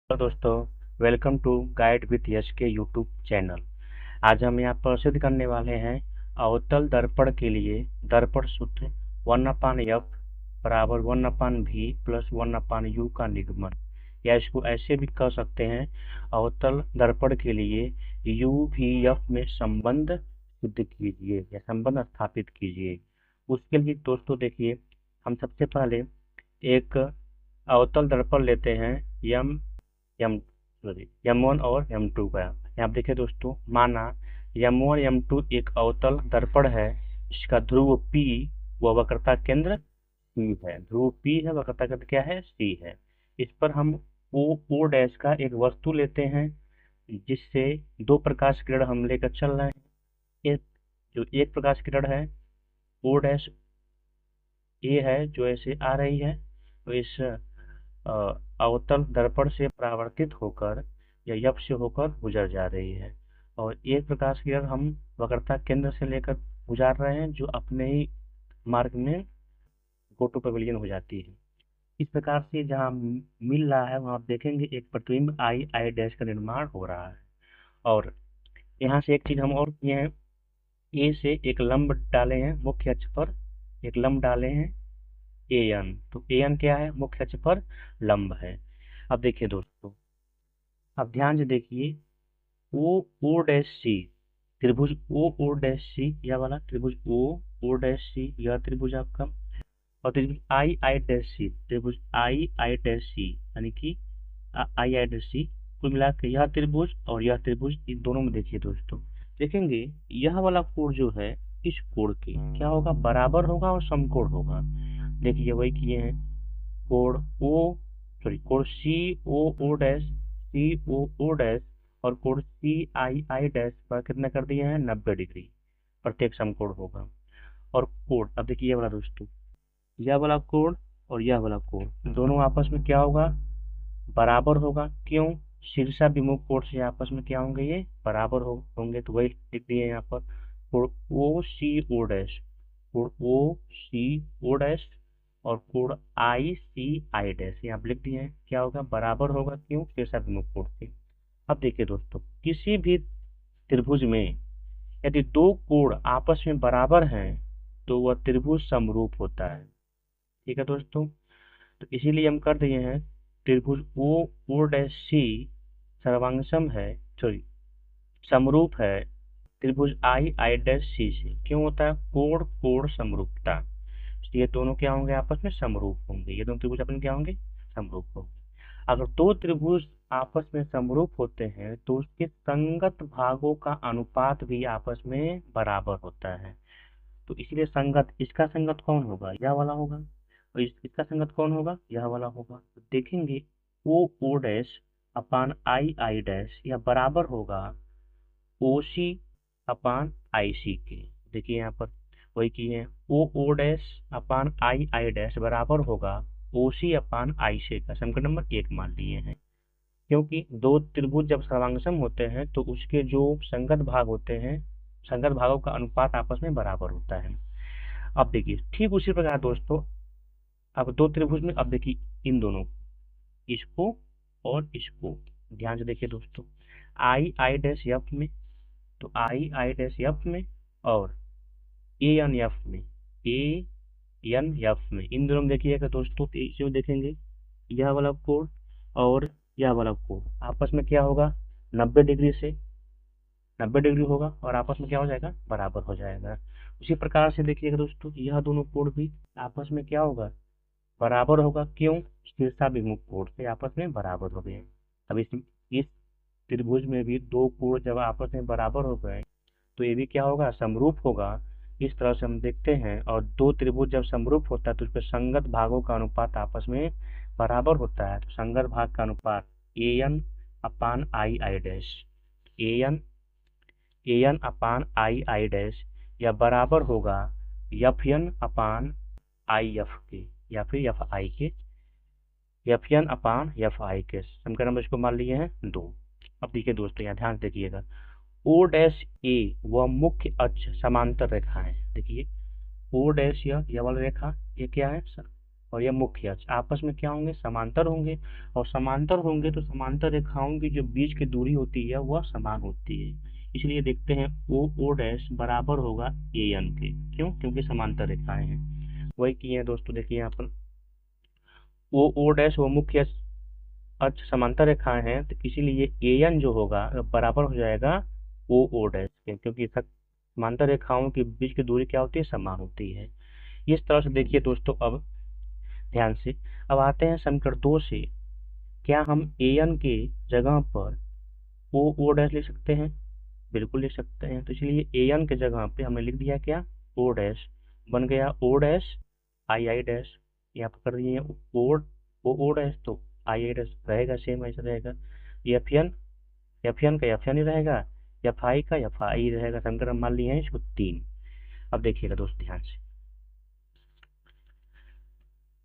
Hello दोस्तों, welcome to guide with यश के YouTube channel. आज हम यहाँ पर सिद्ध करने वाले हैं अवतल दर्पण के लिए दर्पण सूत्र 1/f बराबर 1/v प्लस 1/u का निगमन, या इसको ऐसे भी कह सकते हैं अवतल दर्पण के लिए UVF में संबंध सिद्ध कीजिए या संबंध स्थापित कीजिए। उसके लिए दोस्तों देखिए, हम सबसे पहले एक अवतल दर्पण लेते हैं यम एम M1 और M2 का। यहाँ देखिए दोस्तों, माना M1 M2 एक अवतल दर्पण है। इसका ध्रुव P व वक्रता केंद्र C है। ध्रुव P है, वक्रता केंद्र क्या है? C है। इस पर हम O डैश का एक वस्तु लेते हैं, जिससे दो प्रकाश किरण हम लेकर चल रहे हैं। एक प्रकाश किरण है O डैश A है, जो ऐसे आ रही है, तो इस अवतल दर्पण से परावर्तित होकर या यप से होकर गुजर जा रही है। और एक प्रकाश किरण हम वक्रता केंद्र से लेकर गुजार रहे हैं, जो अपने ही मार्ग में गो टू पेविलियन हो जाती है। इस प्रकार से जहाँ मिल रहा है वहाँ आप देखेंगे एक प्रतिबिंब आई डैश का निर्माण हो रहा है। और यहाँ से एक चीज हम और किए हैं, ए से एक लंब डाले हैं मुख्य अक्ष पर, एक लंब डाले हैं AN। तो AN क्या है? मुख्य अक्ष पर लंब है। अब देखिए दोस्तों, अब ध्यान से देखिए, ओ डैश सी, त्रिभुज ओ डैश सी, यह वाला त्रिभुज ओ डैश सी, यह त्रिभुज आपका, और त्रिभुज आई डैश सी, त्रिभुज आई डैश सी, यानी कि आई डैश सी, कुल मिला के यह त्रिभुज और यह त्रिभुज, इन दोनों में देखिए दोस्तों, देखेंगे यह वाला कोण जो है इस कोण के क्या होगा? बराबर होगा और समकोण होगा। देखिए वही किए हैं, कोण कोण COO डैश COO डैश और कोण CII डैश पर कितना कर दिए हैं? 90 डिग्री प्रत्येक समकोण होगा। और कोण, अब देखिए ये वाला दोस्तों, यह वाला कोण और यह वाला कोण दोनों आपस में क्या होगा? बराबर होगा। क्यों? शीर्षाभिमुख कोण से आपस में क्या होंगे? ये बराबर होंगे। तो वही लिख दिए यहाँ पर, कोण OCO डैश, कोण OCO डैश और कोण ICI डैश, यहाँ लिख दिए हैं, क्या होगा? बराबर होगा। क्यों? शीर्षाभिमुख कोण से। अब देखिए दोस्तों, किसी भी त्रिभुज में यदि दो कोण आपस में बराबर हैं तो वह त्रिभुज समरूप होता है। ठीक है दोस्तों, तो इसीलिए हम कर दिए हैं त्रिभुज O डैश C सर्वांगसम है, सॉरी समरूप है त्रिभुज आई डैश C से। क्यों होता है? कोण कोण समरूपता। ये दोनों क्या होंगे? आपस में समरूप होंगे। ये दोनों त्रिभुज अपन क्या होंगे? समरूप होंगे। अगर दो त्रिभुज आपस में समरूप होते हैं तो उसके संगत भागों का अनुपात भी आपस में बराबर होता है। तो इसलिए संगत, इसका संगत कौन होगा? यह वाला होगा। और इसका संगत कौन होगा? यह वाला होगा। तो देखेंगे O dash upon I dash यह बराबर होगा OC अपान IC के। देखिए यहाँ पर वही किए हैं, O dash upon I dash बराबर होगा OC अपान IC का। समीकरण नंबर 1 मान लिए हैं। क्योंकि दो त्रिभुज जब सर्वांगसम होते हैं तो उसके जो संगत भाग होते हैं, संगत भागों का अनुपात आपस में बराबर होता है। अब देखिए ठीक उसी प्रकार दोस्तों, अब दो त्रिभुज में, अब देखिए इन दोनों, इसको और इसको ध्यान से देखिए दोस्तों, आई डैश एफ में, तो आई डैश एफ में और AN में, ANF में, इन दोनों में देखिएगा दोस्तों, तो इसे देखेंगे यह वाला कोण और यह वाला कोण आपस में क्या होगा? 90 डिग्री से 90 डिग्री होगा और आपस में क्या हो जाएगा? बराबर हो जाएगा। उसी प्रकार से देखिएगा दोस्तों, यह दोनों कोण भी आपस में क्या होगा? बराबर होगा। क्यों? शीर्षाभिमुख कोण से आपस में बराबर हो गए। अब इस त्रिभुज में भी दो कोण जब आपस में बराबर हो गए तो ये भी क्या होगा? समरूप होगा। इस तरह से हम देखते हैं, और दो त्रिभुज जब समरूप होता है तो उसके संगत भागों का अनुपात आपस में बराबर होता है। तो संगत भाग का अनुपात AN upon I dash, AN upon I dash या बराबर होगा FN अपान IF के, या फिर FI के, FN अपान FI के। समीकरण नंबर इसको मान लिए हैं 2। अब देखिए दोस्तों, यहाँ ध्यान देखिएगा, O डैश A वह मुख्य अक्ष समांतर रेखा है। देखिए O डैश यह वाला रेखा, ये क्या है? और यह मुख्य अक्ष आपस में क्या होंगे, समांतर होंगे। और समांतर होंगे तो समांतर रेखाओं की जो बीच की दूरी होती है वह समान होती है। इसलिए देखते हैं ओ ओ डैश बराबर होगा ए एन के। क्यों? क्योंकि समांतर रेखाएं हैं। वही किए हैं दोस्तों, देखिए यहाँ पर ओ ओ डैश वो मुख्य अक्ष समांतर रेखाएं हैं, तो इसीलिए ए एन जो होगा बराबर हो जाएगा ओ ओ डैश के, क्योंकि समांतर रेखाओं के बीच की दूरी क्या होती है, समान होती है। इस तरह से देखिए दोस्तों, अब ध्यान से अब आते हैं समीकरण 2 से। क्या हम ए एन के जगह पर ओ ओ डैश लिख सकते हैं? बिल्कुल लिख सकते हैं। तो इसलिए ए एन के जगह पे हमने लिख दिया क्या, ओ डैश। बन गया O dash I I dash. यहाँ पर कर दिए ओ ओ डैश, तो आई आई डैश रहेगा, सेम ऐसा रहेगा। एफ एन का एफ एन ही रहेगा, एफ आई का एफ आई रहेगा। समीकरण मान लिए हैं इसको 3। अब देखिएगा दोस्तों ध्यान से,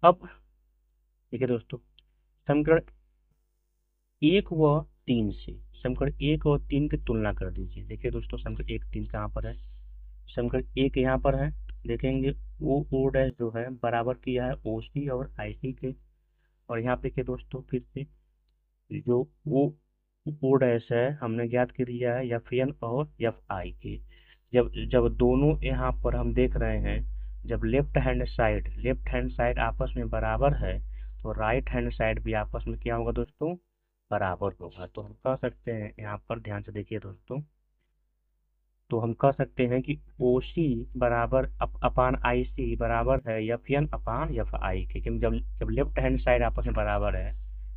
अब देखिए दोस्तों समीकरण 1 व 3 से समीकरण 1 और 3 की तुलना कर दीजिए। देखिए दोस्तों समीकरण 1 3 कहाँ पर है, समीकरण 1 यहाँ पर है। देखेंगे ओ ओ डैश जो है बराबर किया है ओ सी और आई सी के। और यहाँ पे के दोस्तों फिर से जो ओ ओ डैश है हमने ज्ञात कर दिया है एफ एन और एफ आई के। जब जब दोनों यहाँ पर हम देख रहे हैं, जब लेफ्ट हैंड साइड आपस में बराबर है, तो राइट हैंड साइड भी आपस में क्या होगा दोस्तों, बराबर होगा। तो हम कह सकते हैं, यहाँ पर ध्यान से देखिए दोस्तों, तो हम कह सकते हैं कि ओ सी बराबर अपान आई सी बराबर है F N upon F I के, क्योंकि जब जब लेफ्ट हैंड साइड आपस में बराबर है।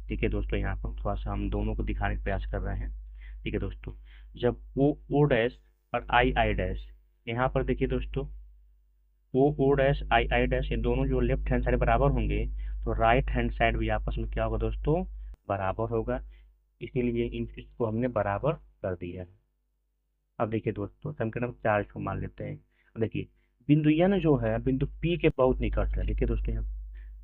ठीक है दोस्तों, यहाँ पर थोड़ा सा हम दोनों को दिखाने का प्रयास कर रहे हैं। ठीक है दोस्तों, जब ओ ओ डैश और आई आई डैश, यहाँ पर देखिए दोस्तों ओ O dash I I dash, ये दोनों जो लेफ्ट हैंड साइड बराबर होंगे, तो राइट हैंड साइड भी आपस में क्या होगा दोस्तों, बराबर होगा। इसीलिए इसको हमने बराबर कर दिया है। अब देखिए दोस्तों समीकरण 4 को मान लेते हैं। अब देखिए बिंदु एन जो है बिंदु पी के बहुत निकट है। देखिए दोस्तों यहाँ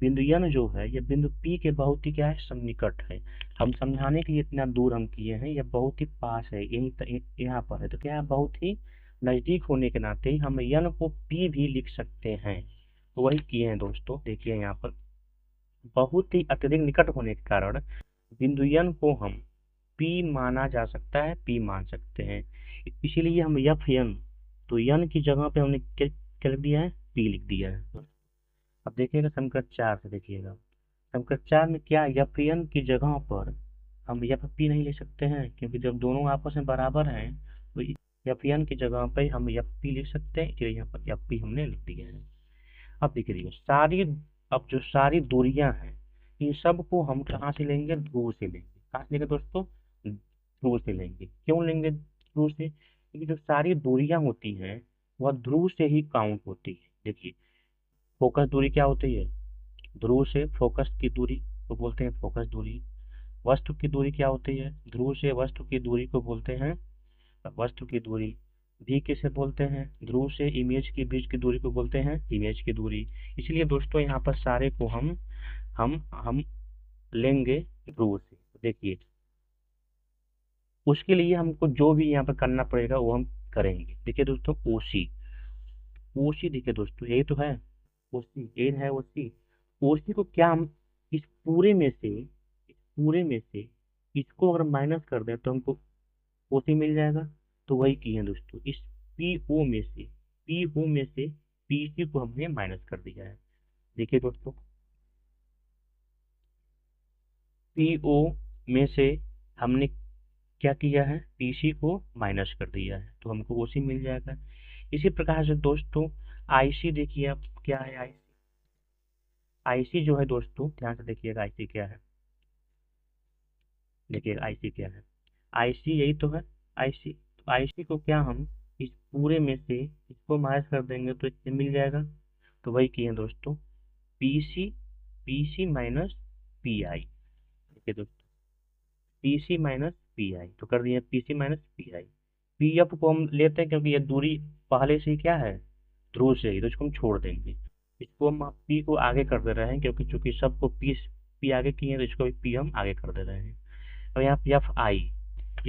बिंदु एन जो है ये बिंदु पी के बहुत ही क्या है, सन्निकट है। हम समझाने के लिए इतना दूर हम किए हैं, ये बहुत ही पास है, यही यहाँ पर है। तो क्या है, बहुत ही नजदीक होने के नाते हम एन को पी भी लिख सकते हैं। तो वही किए हैं दोस्तों। देखिए यहाँ पर बहुत ही अत्यधिक निकट होने के कारण बिंदु एन को हम पी माना जा सकता है, पी मान सकते हैं। इसीलिए हम एफ एन, तो एन की जगह पे हमने क्या लिख दिया है, पी लिख दिया है। अब देखिएगा समीकरण 4 से, देखिएगा समीकरण 4 में क्या एफ एन की जगह पर हम एफ पी नहीं ले सकते हैं, क्योंकि जब दोनों आपस में बराबर हैं तो एफ एन की जगह पे हम एफ पी लिख सकते हैं। इसलिए यहाँ पर एफ पी हमने लिख दिया है। अब देखिए अब जो सारी दूरियां हैं, इन सब को हम कहाँ से लेंगे, ध्रुव से लेंगे। कहाँ से लेंगे दोस्तों, ध्रुव से लेंगे। क्यों लेंगे ध्रुव से, क्योंकि जो सारी दूरियां होती हैं वह ध्रुव से ही काउंट होती है। देखिए फोकस दूरी क्या होती है, ध्रुव से फोकस की दूरी को बोलते हैं फोकस दूरी। वस्तु की दूरी क्या होती है, ध्रुव से वस्तु की दूरी को बोलते हैं वस्तु की दूरी। भी किसे बोलते हैं, ध्रुव से इमेज के बीच की दूरी को बोलते हैं इमेज की दूरी। इसलिए दोस्तों यहाँ पर सारे को हम लेंगे ध्रुव से। देखिए उसके लिए हमको जो भी यहाँ पर करना पड़ेगा वो हम करेंगे। देखिए दोस्तों ओसी, ओसी देखिए दोस्तों यही तो है, ओसी एन है ओसी। ओसी को क्या हम इस पूरे में से इसको अगर माइनस कर दें तो हमको ओसी मिल जाएगा। तो वही किए हैं दोस्तों, इस पीओ में से पीसी को हमने माइनस कर दिया है। देखिए दोस्तों पीओ में से हमने क्या किया है, पीसी को माइनस कर दिया है, तो हमको ओसी मिल जाएगा। इसी प्रकार से दोस्तों आईसी देखिए, अब क्या है आईसी, आईसी जो है दोस्तों ध्यान से देखिएगा आईसी क्या है। देखिए आईसी क्या है, आईसी यही तो है आईसी। तो आईसी को क्या हम इस पूरे में से इसको माइनस कर देंगे तो इससे मिल जाएगा। तो वही किए हैं दोस्तों, PC PC minus P I. देखिए दोस्तों पीसी माइनस पी आई, तो कर दिए PC minus P I. P F को हम लेते हैं क्योंकि ये दूरी पहले से ही क्या है, ध्रुव से ही, तो इसको हम छोड़ देंगे। इसको हम पी को आगे कर दे रहे हैं, क्योंकि चूंकि सबको पी आगे किए हैं तो इसको भी पी हम आगे कर दे रहे हैं। और यहाँ पे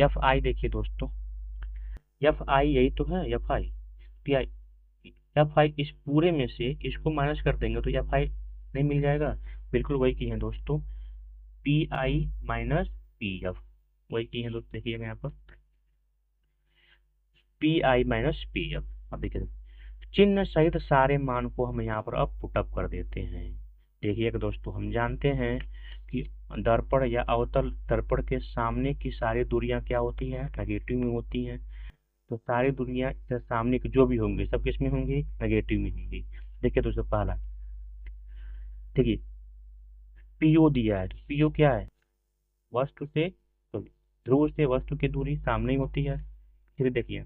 एफ आई देखिए दोस्तों, एफ आई यही तो है F I P I. F I इस पूरे में से इसको माइनस कर देंगे तो एफ आई नहीं मिल जाएगा, बिल्कुल वही की है दोस्तों, P I minus P F, वही की है दोस्तों। देखिएगा यहाँ पर P I minus P F. अब देखिए चिन्ह सहित सारे मान को हम यहाँ पर अब पुटअप कर देते हैं। देखिएगा दोस्तों, हम जानते हैं कि दर्पण या अवतल दर्पण के सामने की सारी दूरियां क्या होती हैं, नेगेटिव में होती हैं। तो सारी दूरियां सामने की जो भी होंगी सब किस में होंगी, नेगेटिव में होंगी। देखिए दोस्तों पहला, देखिए पीओ दिया है, तो पीओ क्या है, वस्तु से तो ध्रुव से वस्तु की दूरी सामने ही होती है। फिर देखिए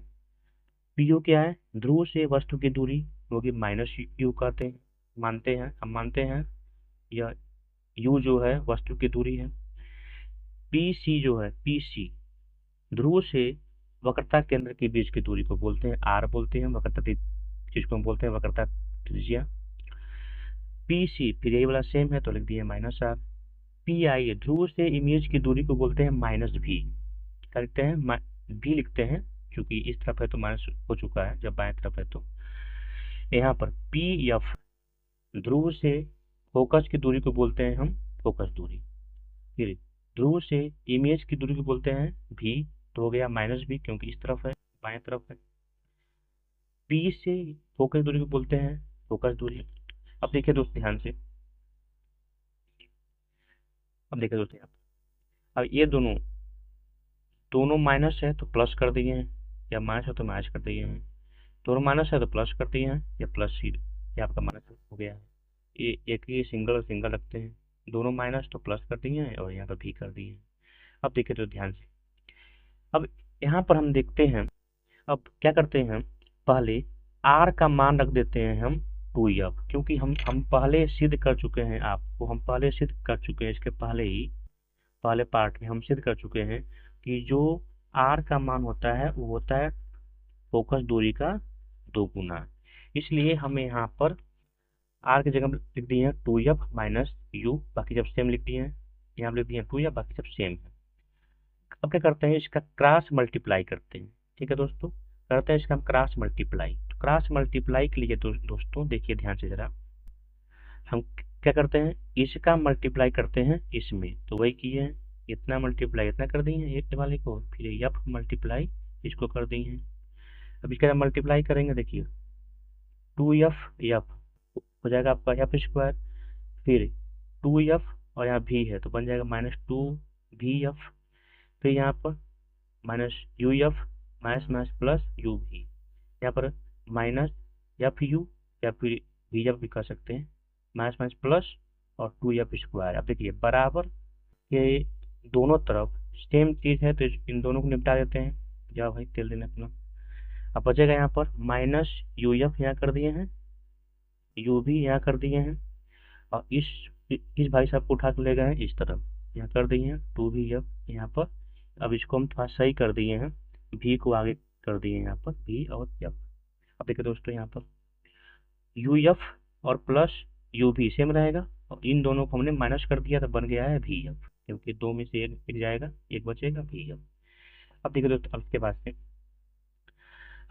पीओ क्या है, ध्रुव से वस्तु की दूरी होगी माइनस यू कहते हैं, मानते हैं हम, मानते हैं यह यू जो है वस्तु की दूरी है। पी सी जो है, पी सी ध्रुव से वक्रता केंद्र के बीच की दूरी को बोलते हैं आर, बोलते हैं वक्रता चीज को हम बोलते हैं वक्रता त्रिज्या। पी सी फिर यही वाला सेम है तो लिख दिया माइनस आर। पी आई ध्रुव से इमेज की दूरी को बोलते हैं माइनस भी, क्या लिखते हैं, भी लिखते हैं, क्योंकि इस तरफ है तो माइनस हो चुका है, जब बाएं तरफ है तो। यहाँ पर पी एफ ध्रुव से फोकस की दूरी को बोलते हैं हम फोकस दूरी। फिर ध्रुव से इमेज की दूरी को बोलते हैं भी, तो हो गया माइनस भी क्योंकि इस तरफ है, बाएं तरफ है। पी से फोकस दूरी को बोलते हैं फोकस दूरी। अब देखिए दोस्त ध्यान से, अब देखिए दोस्तों अब ये दोनों दोनों माइनस है तो प्लस कर दिए हैं, या माइनस है तो माइनस कर दिए हैं, दोनों माइनस है तो प्लस कर दिए हैं, या प्लस ही ये आपका माइनस हो गया है। ये एक ही सिंगल सिंगल रखते हैं, दोनों माइनस तो प्लस कर दिए हैं और यहाँ पर भी कर दिए हैं। अब देखिए तो ध्यान से, अब यहाँ पर हम देखते हैं, अब क्या करते हैं, पहले आर का मान रख देते हैं हम 2f, क्योंकि हम पहले सिद्ध कर चुके हैं, आपको हम पहले सिद्ध कर चुके हैं, इसके पहले ही पहले पार्ट में हम सिद्ध कर चुके हैं कि जो आर का मान होता है वो होता है फोकस दूरी का 2 गुना। इसलिए हमें यहाँ पर आर की जगह लिख दिए हैं 2f माइनस यू, बाकी जब सेम लिख दिए हैं, यहाँ लिख दिए हैं 2f, बाकी सब सेम है। अब क्या करते हैं, इसका क्रॉस मल्टीप्लाई करते हैं। ठीक है दोस्तों, करते हैं इसका हम क्रॉस मल्टीप्लाई। तो क्रॉस मल्टीप्लाई के लिए दोस्तों देखिए ध्यान से जरा, हम क्या करते हैं, इसका मल्टीप्लाई करते हैं इसमें, तो वही किए हैं, इतना मल्टीप्लाई इतना कर दिए हैं एक वाले को, फिर एफ मल्टीप्लाई इसको कर दिए हैं। अब इसका मल्टीप्लाई करेंगे, देखिए 2f हो जाएगा आपका एफ स्क्वायर, फिर 2f और यहाँ भी है तो बन जाएगा -2 vf, फिर यहाँ पर minus U F minus minus plus you भी, यहाँ पर माइनस एफ यू या फिर वी एफ भी कर सकते हैं, माइनस माइनस प्लस और 2f स्क्वायर। अब देखिए बराबर ये दोनों तरफ सेम चीज है तो इन दोनों को निपटा देते हैं। जाओ भाई तेल देना अपना। अब बचेगा यहाँ पर माइनस यू एफ यहाँ कर दिए हैं, यू भी यहाँ कर दिए हैं, और इस भाई साहब को उठा के ले गए हैं इस तरफ, यहाँ कर दिए हैं 2vf यहाँ पर। अब इसको हम थोड़ा सही कर दिए हैं, भी को आगे कर दिए हैं यहाँ पर भी और एफ। अब देखिए दोस्तों यहाँ पर यू एफ और प्लस यू भी सेम रहेगा, और इन दोनों को हमने माइनस कर दिया तो बन गया है वी एफ, क्योंकि दो में से एक जाएगा, एक बचेगा वी एफ। अब देखिए दोस्तों, अब इसके बाद से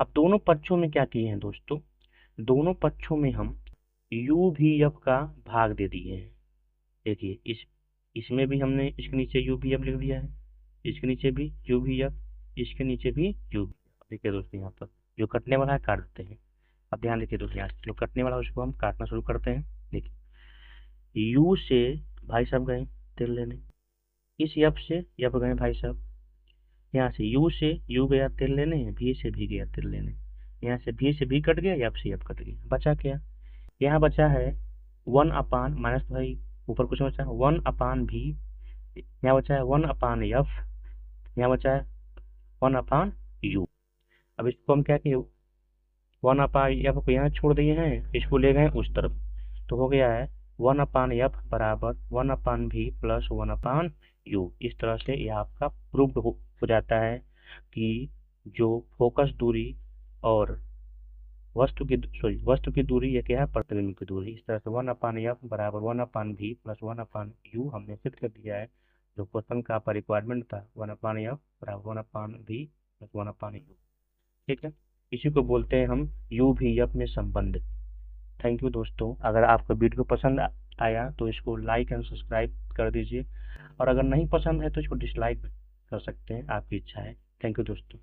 अब दोनों पक्षों में क्या किए हैं दोस्तों, दोनों पक्षों में हम यू भी एफ का भाग दे दिए हैं। देखिए इसमें भी हमने इसके नीचे यू भी एफ लिख दिया है, इसके नीचे भी यू भी एफ, इसके नीचे भी यू भी एफ। देखिए दोस्तों यहाँ पर जो कटने वाला है काट देते हैं। अब ध्यान देखिए दोस्तों, यहाँ जो कटने वाला है उसको हम काटना शुरू करते हैं। देखिए यू से भाई साहब गए तेल लेने, इस एफ से एफ गए भाई साहब, यहाँ से यू से यू गया तेल लेने, भी से भी गया तेल लेने, यहाँ से भी कट गया, एफ से एफ कट गया, बचा क्या, यहाँ बचा है 1 अपान माइनस, भाई ऊपर कुछ बचा है 1 अपान भी, यहाँ बचा है 1 अपान एफ, यहाँ बचा है 1 अपान यू। अब इसको हम क्या किए, 1 अपान एफ को यहाँ छोड़ दिए हैं, इसको ले गए उस तरफ, तो हो गया है 1 अपान एफ बराबर 1 अपान भी प्लस 1 अपान यू। इस तरह से यह आपका प्रूव्ड हो जाता है कि जो फोकस दूरी और वस्तु की दूरी ये क्या है, प्रतिबिंब की दूरी। इस तरह से 1 अपान एफ बराबर 1 अपान भी प्लस 1 अपान यू हमने सिद्ध कर दिया है। जो क्वेश्चन का आपका रिक्वायरमेंट था 1 अपान एफ बराबर 1 अपान भी प्लस 1 अपान यू। ठीक है, इसी को बोलते हैं हम यू भी एफ में संबंध। थैंक यू दोस्तों, अगर आपको वीडियो पसंद आया तो इसको लाइक एंड सब्सक्राइब कर दीजिए, और अगर नहीं पसंद है तो इसको डिसलाइक कर सकते हैं, आपकी इच्छा है। थैंक यू दोस्तों।